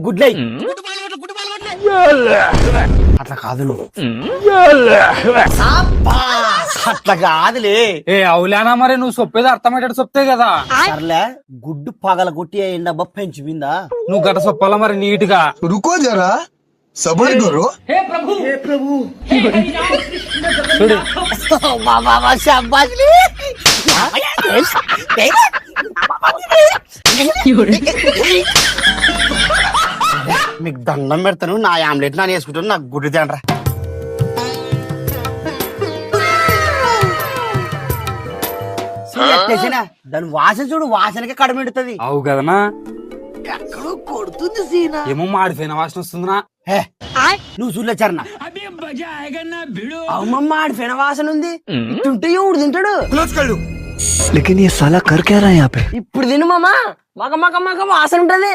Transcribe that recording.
గుడ్లై అట్లా కాదు నువ్వు అట్లా కాదులే. ఏ అవులేనా మరి నువ్వు చెప్పేది అర్థమయ్యేటట్టు చెప్తే కదా. సర్లే గుడ్డు పగల కొట్టి ఎండబ్బ పెంచిపోయిందా. నువ్వు గట్ట చెప్పాలా మరి నీట్ గా. रुको जरा सबर करो। చూడు మీకు దండం పెడతాను, నా ఆమ్లెట్ నా వేసుకుంటాను, నాకు గుడ్డు తినరా. దాని వాసన చూడు, వాసనకే కడమెడుతుంది. అవు కదనా. ఎక్కడో కొడుతుంది సీనా. ఏమో మాడిపోయిన వాసన వస్తుందినా. హే, నువ్వు చూడలేచారు నా అమ్మమ్మ ఆడి ఫెన వాసన ఉంది. ఇట్టుంటే ఎవడు తింటాడు? लेकिन ये साला कर क्या रहा है यहाँ पे? ఇప్పుడు తిను మామా, మగ మగ మగ వాసన ఉంటది.